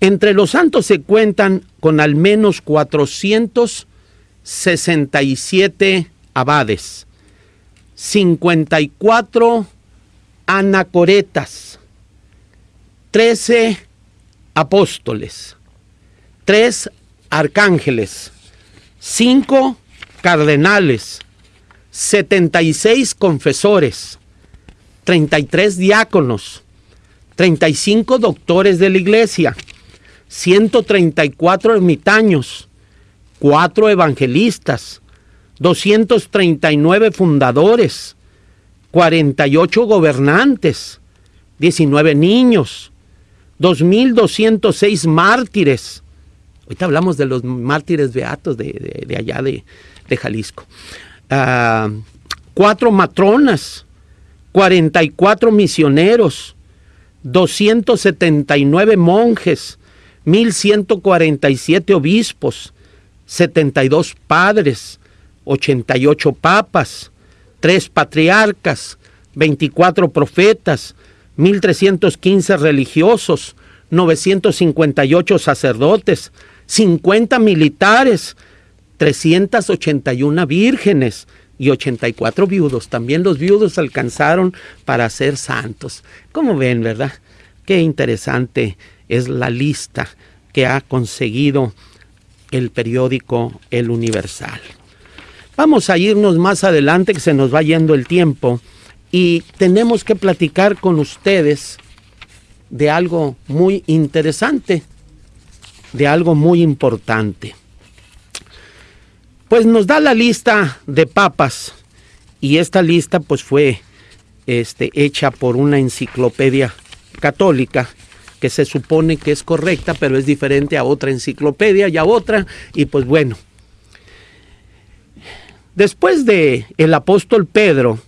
entre los santos se cuentan con al menos 467 abades, 54 anacoretas, 13 apóstoles, 3 arcángeles, 5 cardenales, 76 confesores, 33 diáconos, 35 doctores de la iglesia, 134 ermitaños, 4 evangelistas, 239 fundadores, 48 gobernantes, 19 niños, 2.206 mártires. Ahorita hablamos de los mártires beatos de allá de Jalisco. 4 matronas, 44 misioneros, 279 monjes, 1.147 obispos, 72 padres, 88 papas, 3 patriarcas, 24 profetas, 1.315 religiosos, 958 sacerdotes, 50 militares, 381 vírgenes y 84 viudos. También los viudos alcanzaron para ser santos. ¿Cómo ven, verdad? Qué interesante es la lista que ha conseguido el periódico El Universal. Vamos a irnos más adelante, que se nos va yendo el tiempo, y tenemos que platicar con ustedes de algo muy interesante, de algo muy importante. Pues nos da la lista de papas, y esta lista pues fue hecha por una enciclopedia católica que se supone que es correcta, pero es diferente a otra enciclopedia y a otra, y pues bueno. Después de el apóstol Pedro,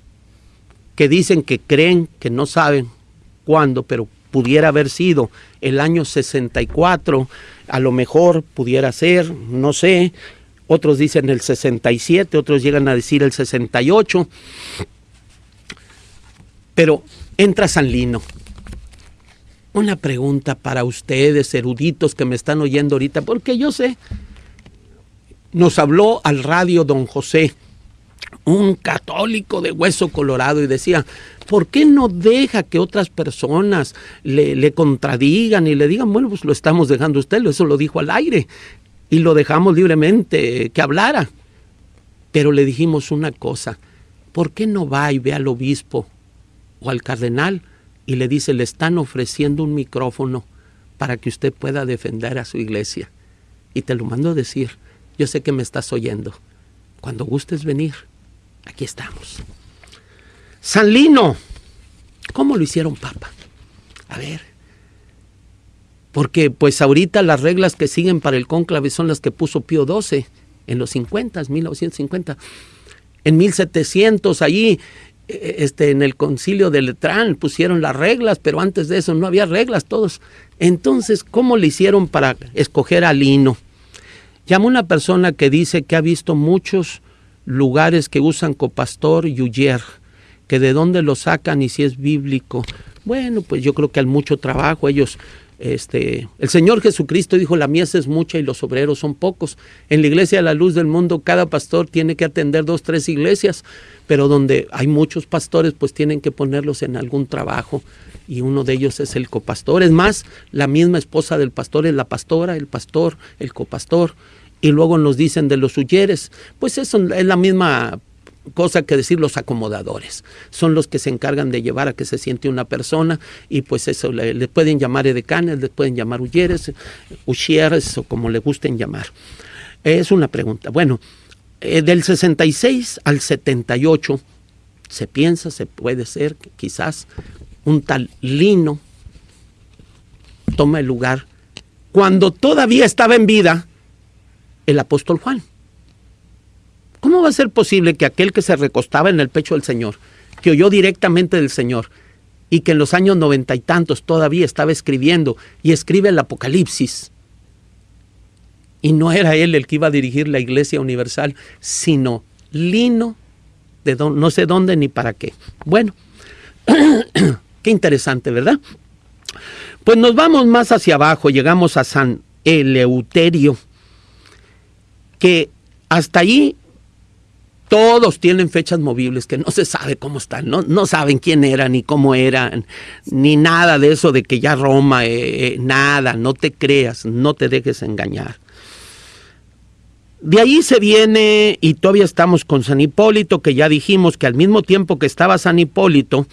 que dicen que creen, que no saben cuándo, pero pudiera haber sido el año 64, a lo mejor pudiera ser, no sé. Otros dicen el 67, otros llegan a decir el 68. Pero entra San Lino. Una pregunta para ustedes, eruditos que me están oyendo ahorita, porque yo sé, nos habló al radio don José, un católico de hueso colorado, y decía, ¿por qué no deja que otras personas le contradigan y le digan, bueno, pues lo estamos dejando usted, eso lo dijo al aire, y lo dejamos libremente que hablara? Pero le dijimos una cosa, ¿por qué no va y ve al obispo o al cardenal y le dice, le están ofreciendo un micrófono para que usted pueda defender a su iglesia? Y te lo mando a decir, yo sé que me estás oyendo, cuando gustes venir, aquí estamos. San Lino, ¿cómo lo hicieron papa? A ver, porque pues ahorita las reglas que siguen para el cónclave son las que puso Pío XII en los 50, 1950. En 1700 allí, en el concilio de Letrán pusieron las reglas, pero antes de eso no había reglas todos. Entonces, ¿cómo le hicieron para escoger a Lino? Llamó una persona que dice que ha visto muchos lugares que usan copastor y ujier, que de dónde lo sacan y si es bíblico. Bueno, pues yo creo que al mucho trabajo ellos, el Señor Jesucristo dijo, la mies es mucha y los obreros son pocos. En la iglesia de la luz del mundo, cada pastor tiene que atender 2, 3 iglesias, pero donde hay muchos pastores, pues tienen que ponerlos en algún trabajo, y uno de ellos es el copastor. Es más, la misma esposa del pastor es la pastora, el pastor, el copastor. Y luego nos dicen de los huyeres, pues eso es la misma cosa que decir los acomodadores. Son los que se encargan de llevar a que se siente una persona, y pues eso le pueden llamar edecanes, le pueden llamar huyeres, ushieres, o como le gusten llamar. Es una pregunta. Bueno, del 66 al 78 se piensa, se puede ser que quizás un tal Lino toma el lugar cuando todavía estaba en vida el apóstol Juan. ¿Cómo va a ser posible que aquel que se recostaba en el pecho del Señor, que oyó directamente del Señor, y que en los años 90 y tantos todavía estaba escribiendo, y escribe el Apocalipsis, y no era él el que iba a dirigir la Iglesia Universal, sino Lino, de no sé dónde ni para qué? Bueno, qué interesante, ¿verdad? Pues nos vamos más hacia abajo, llegamos a San Eleuterio, que hasta allí todos tienen fechas movibles, que no se sabe cómo están, no saben quién eran, ni cómo eran, ni nada de eso de que ya Roma, nada, no te creas, no te dejes engañar. De ahí se viene, y todavía estamos con San Hipólito, que ya dijimos que al mismo tiempo que estaba San Hipólito,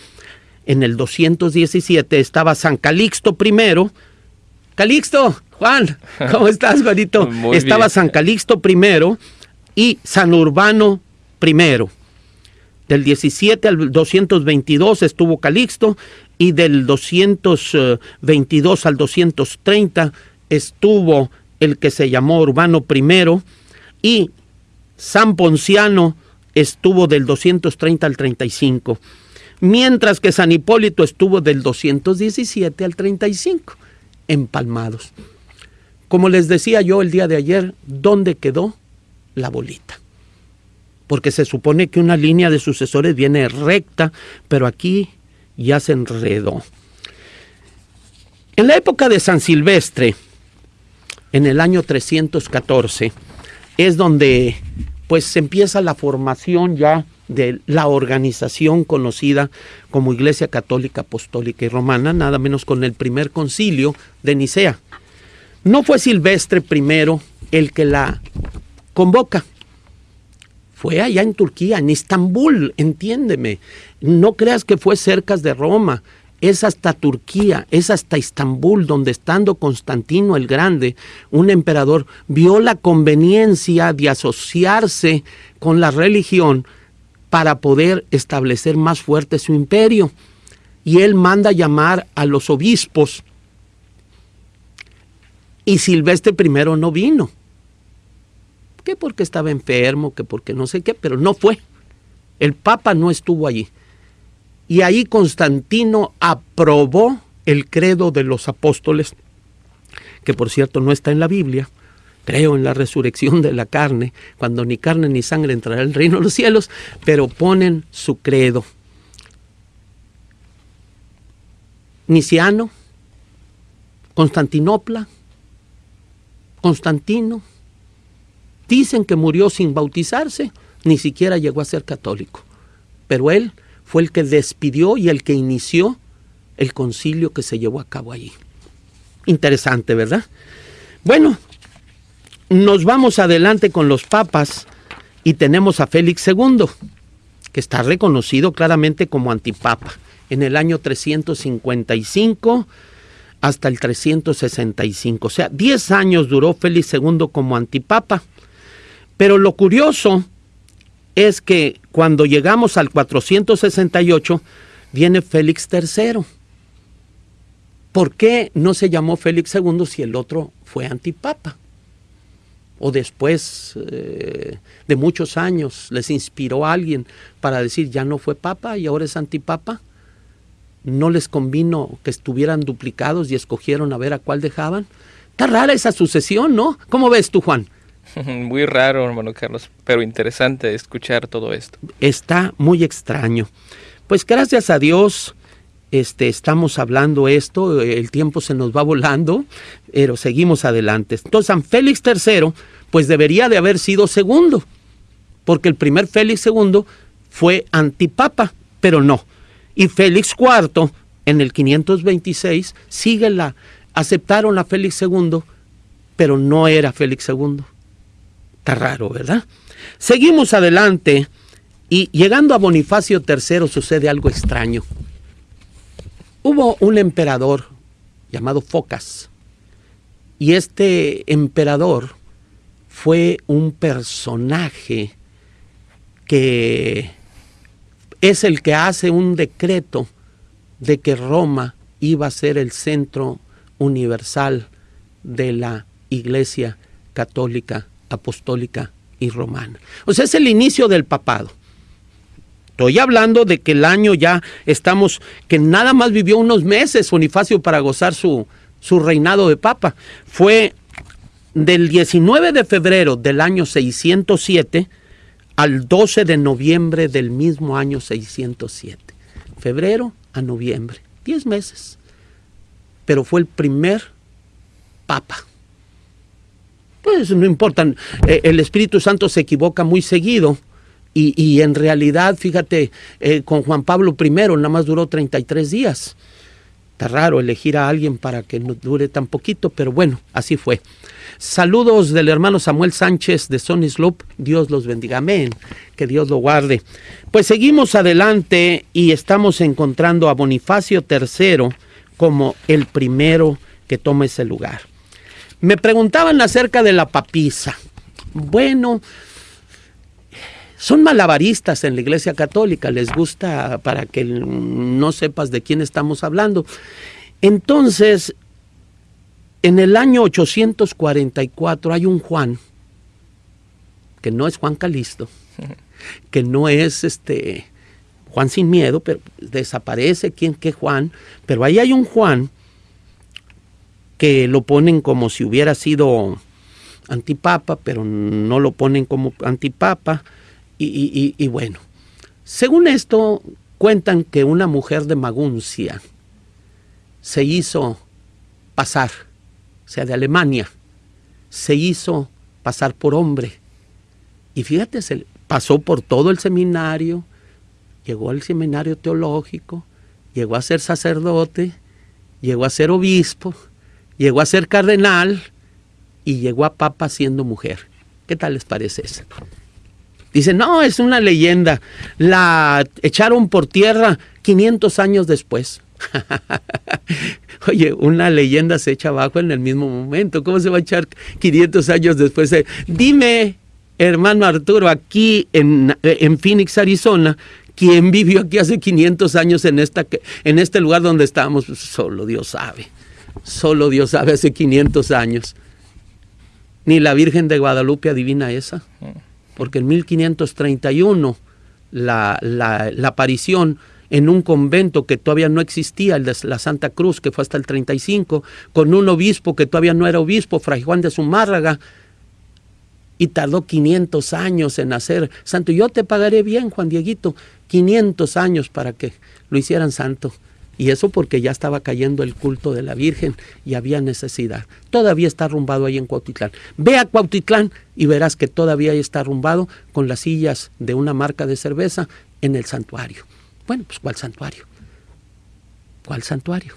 en el 217 estaba San Calixto I. Calixto, Juan, ¿cómo estás, Juanito? Estaba bien. San Calixto I y San Urbano I. Del 17 al 222 estuvo Calixto, y del 222 al 230 estuvo el que se llamó Urbano I, y San Ponciano estuvo del 230 al 35, mientras que San Hipólito estuvo del 217 al 35, empalmados. Como les decía yo el día de ayer, ¿dónde quedó la bolita? Porque se supone que una línea de sucesores viene recta, pero aquí ya se enredó. En la época de San Silvestre, en el año 314, es donde pues se empieza la formación ya de la organización conocida como Iglesia Católica, Apostólica y Romana, nada menos con el primer concilio de Nicea. No fue Silvestre I el que la convoca. Fue allá en Turquía, en Estambul, entiéndeme. No creas que fue cerca de Roma. Es hasta Turquía, es hasta Estambul, donde estando Constantino el Grande, un emperador, vio la conveniencia de asociarse con la religión para poder establecer más fuerte su imperio. Y él manda llamar a los obispos. Y Silvestre I no vino. Que porque estaba enfermo, que porque no sé qué, pero no fue. El Papa no estuvo allí. Y ahí Constantino aprobó el credo de los apóstoles, que por cierto no está en la Biblia. Creo en la resurrección de la carne, cuando ni carne ni sangre entrará al reino de los cielos, pero ponen su credo. Niciano, Constantinopla, Constantino, dicen que murió sin bautizarse, ni siquiera llegó a ser católico, pero él fue el que despidió y el que inició el concilio que se llevó a cabo allí. Interesante, ¿verdad? Bueno, nos vamos adelante con los papas y tenemos a Félix II, que está reconocido claramente como antipapa, en el año 355 hasta el 365. O sea, 10 años duró Félix II como antipapa. Pero lo curioso es que cuando llegamos al 468, viene Félix III. ¿Por qué no se llamó Félix II si el otro fue antipapa? O después de muchos años les inspiró a alguien para decir ya no fue papa y ahora es antipapa. ¿No les convino que estuvieran duplicados y escogieron a ver a cuál dejaban? Está rara esa sucesión, ¿no? ¿Cómo ves tú, Juan? Muy raro, hermano Carlos, pero interesante escuchar todo esto. Está muy extraño. Pues gracias a Dios estamos hablando esto, el tiempo se nos va volando, pero seguimos adelante. Entonces San Félix III pues debería de haber sido segundo, porque el primer Félix II fue antipapa, pero no. Y Félix IV en el 526 aceptaron a Félix II, pero no era Félix II. Está raro, ¿verdad? Seguimos adelante y llegando a Bonifacio III sucede algo extraño. Hubo un emperador llamado Focas y este emperador fue un personaje que es el que hace un decreto de que Roma iba a ser el centro universal de la Iglesia Católica, Apostólica y Romana. O sea, es el inicio del papado. Estoy hablando de que el año ya estamos, que nada más vivió unos meses Bonifacio para gozar su reinado de papa. Fue del 19 de febrero del año 607 al 12 de noviembre del mismo año 607. Febrero a noviembre, 10 meses. Pero fue el primer papa. Pues no importa, el Espíritu Santo se equivoca muy seguido y en realidad, fíjate, con Juan Pablo I nada más duró 33 días. Está raro elegir a alguien para que no dure tan poquito, pero bueno, así fue. Saludos del hermano Samuel Sánchez de Sonny Slope. Dios los bendiga. Amén. Que Dios lo guarde. Pues seguimos adelante y estamos encontrando a Bonifacio III como el primero que toma ese lugar. Me preguntaban acerca de la papisa. Bueno, son malabaristas en la Iglesia Católica, les gusta para que no sepas de quién estamos hablando. Entonces, en el año 844 hay un Juan, que no es Juan Calisto, que no es Juan sin miedo, pero desaparece qué Juan, pero ahí hay un Juan que lo ponen como si hubiera sido antipapa, pero no lo ponen como antipapa. Y bueno, según esto, cuentan que una mujer de Maguncia se hizo pasar, o sea, de Alemania, se hizo pasar por hombre. Y fíjate, se pasó por todo el seminario, llegó al seminario teológico, llegó a ser sacerdote, llegó a ser obispo, llegó a ser cardenal y llegó a papa siendo mujer. ¿Qué tal les parece eso? Dicen, no, es una leyenda. La echaron por tierra 500 años después. Oye, una leyenda se echa abajo en el mismo momento. ¿Cómo se va a echar 500 años después? Dime, hermano Arturo, aquí en Phoenix, Arizona, ¿quién vivió aquí hace 500 años en este lugar donde estábamos? Solo Dios sabe. Solo Dios sabe hace 500 años. Ni la Virgen de Guadalupe adivina esa. Porque en 1531 la aparición en un convento que todavía no existía, el de la Santa Cruz, que fue hasta el 35, con un obispo que todavía no era obispo, Fray Juan de Zumárraga, y tardó 500 años en hacer santo. Yo te pagaré bien, Juan Dieguito, 500 años para que lo hicieran santo. Y eso porque ya estaba cayendo el culto de la Virgen y había necesidad. Todavía está arrumbado ahí en Cuautitlán. Ve a Cuautitlán y verás que todavía está arrumbado con las sillas de una marca de cerveza en el santuario. Bueno, pues ¿cuál santuario? ¿Cuál santuario?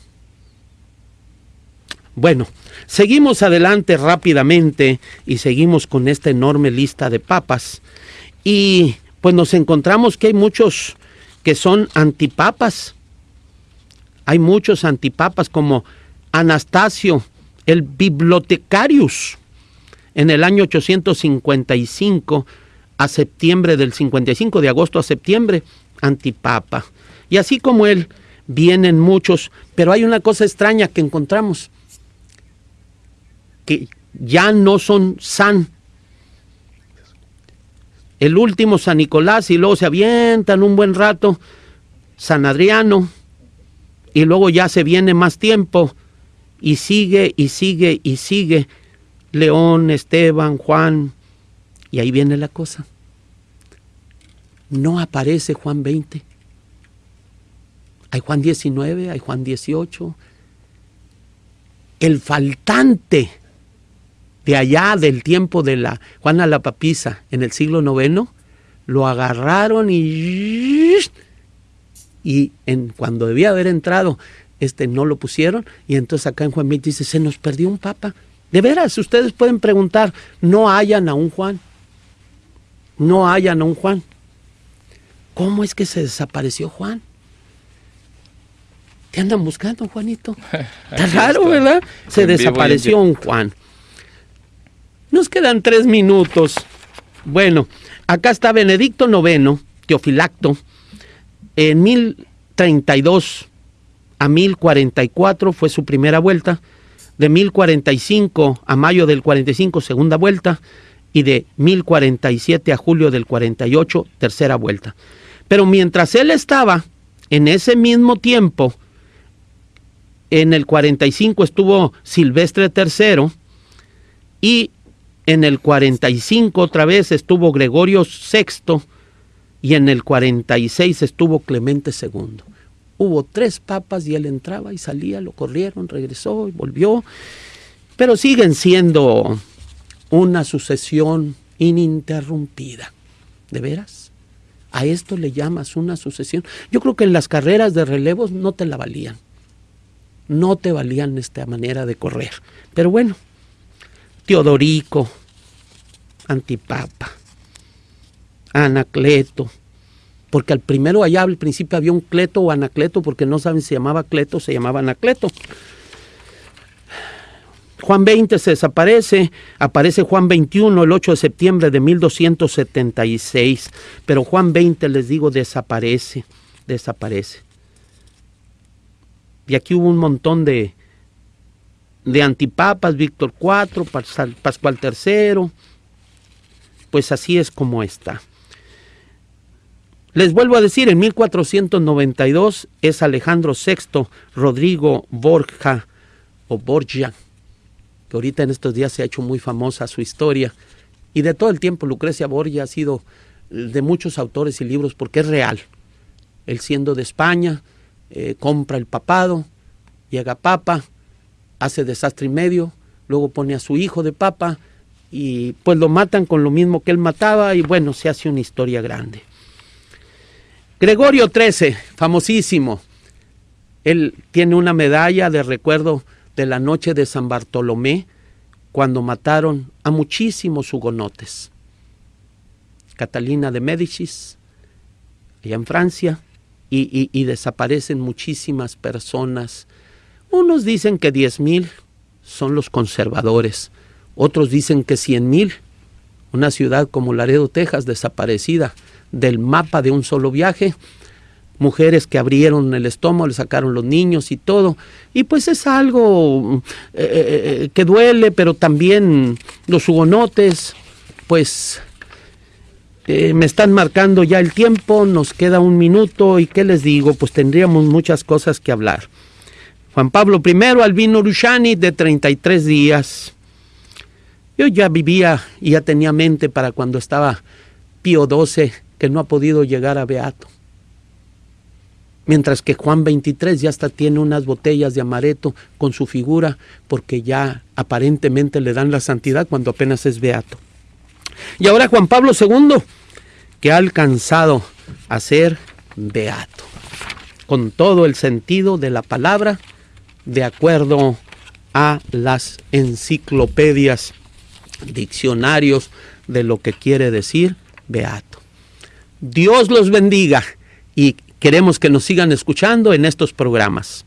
Bueno, seguimos adelante rápidamente y seguimos con esta enorme lista de papas. Y pues nos encontramos que hay muchos que son antipapas. Hay muchos antipapas como Anastasio, el Bibliotecarius, en el año 855 a septiembre del 55, de agosto a septiembre, antipapa. Y así como él, vienen muchos, pero hay una cosa extraña que encontramos, que ya no son San. El último San Nicolás y luego se avientan un buen rato San Adriano. Y luego ya se viene más tiempo y sigue y sigue y sigue León, Esteban, Juan, y ahí viene la cosa. No aparece Juan 20. Hay Juan 19, hay Juan 18. El faltante de allá del tiempo de la Juana la Papisa en el siglo IX, lo agarraron y cuando debía haber entrado, no lo pusieron, y entonces acá en Juan 20 dice, se nos perdió un papa. De veras, ustedes pueden preguntar, no hayan a un Juan. No hayan a un Juan. ¿Cómo es que se desapareció Juan? ¿Qué andan buscando, Juanito? Está raro, ¿verdad? Se desapareció un Juan. Nos quedan 3 minutos. Bueno, acá está Benedicto IX, Teofilacto. En 1032 a 1044 fue su primera vuelta, de 1045 a mayo del 45 segunda vuelta y de 1047 a julio del 48 tercera vuelta. Pero mientras él estaba en ese mismo tiempo, en el 45 estuvo Silvestre III y en el 45 otra vez estuvo Gregorio VI. Y en el 46 estuvo Clemente II. Hubo 3 papas y él entraba y salía, lo corrieron, regresó y volvió. Pero siguen siendo una sucesión ininterrumpida. ¿De veras? ¿A esto le llamas una sucesión? Yo creo que en las carreras de relevos no te la valían. no te valían esta manera de correr. Pero bueno, Teodorico, Antipapa, Anacleto, porque al principio había un Cleto o Anacleto, porque no saben si se llamaba Cleto o se llamaba Anacleto. Juan 20 se desaparece, aparece Juan 21 el 8 de septiembre de 1276, pero Juan 20, les digo, desaparece. Y aquí hubo un montón de antipapas, Víctor IV, Pascual III, pues así es como está. Les vuelvo a decir, en 1492 es Alejandro VI, Rodrigo Borgia, que ahorita en estos días se ha hecho muy famosa su historia, y de todo el tiempo Lucrecia Borgia ha sido de muchos autores y libros porque es real. Él siendo de España, compra el papado, llega papa, hace desastre y medio, luego pone a su hijo de papa y pues lo matan con lo mismo que él mataba y bueno, se hace una historia grande. Gregorio XIII, famosísimo, él tiene una medalla de recuerdo de la noche de San Bartolomé, cuando mataron a muchísimos hugonotes. Catalina de Médicis, allá en Francia, y desaparecen muchísimas personas. Unos dicen que 10,000 son los conservadores, otros dicen que 100,000. Una ciudad como Laredo, Texas, desaparecida del mapa de un solo viaje. Mujeres que abrieron el estómago, le sacaron los niños y todo. Y pues es algo que duele, pero también los hugonotes, pues me están marcando ya el tiempo, nos queda 1 minuto y ¿qué les digo? Pues tendríamos muchas cosas que hablar. Juan Pablo I, Albino Luciani, de 33 días. Yo ya vivía y ya tenía mente para cuando estaba Pío XII, que no ha podido llegar a beato. Mientras que Juan 23 ya hasta tiene unas botellas de amaretto con su figura, porque ya aparentemente le dan la santidad cuando apenas es beato. Y ahora Juan Pablo II, que ha alcanzado a ser beato, con todo el sentido de la palabra, de acuerdo a las enciclopedias, diccionarios de lo que quiere decir beato. Dios los bendiga y queremos que nos sigan escuchando en estos programas.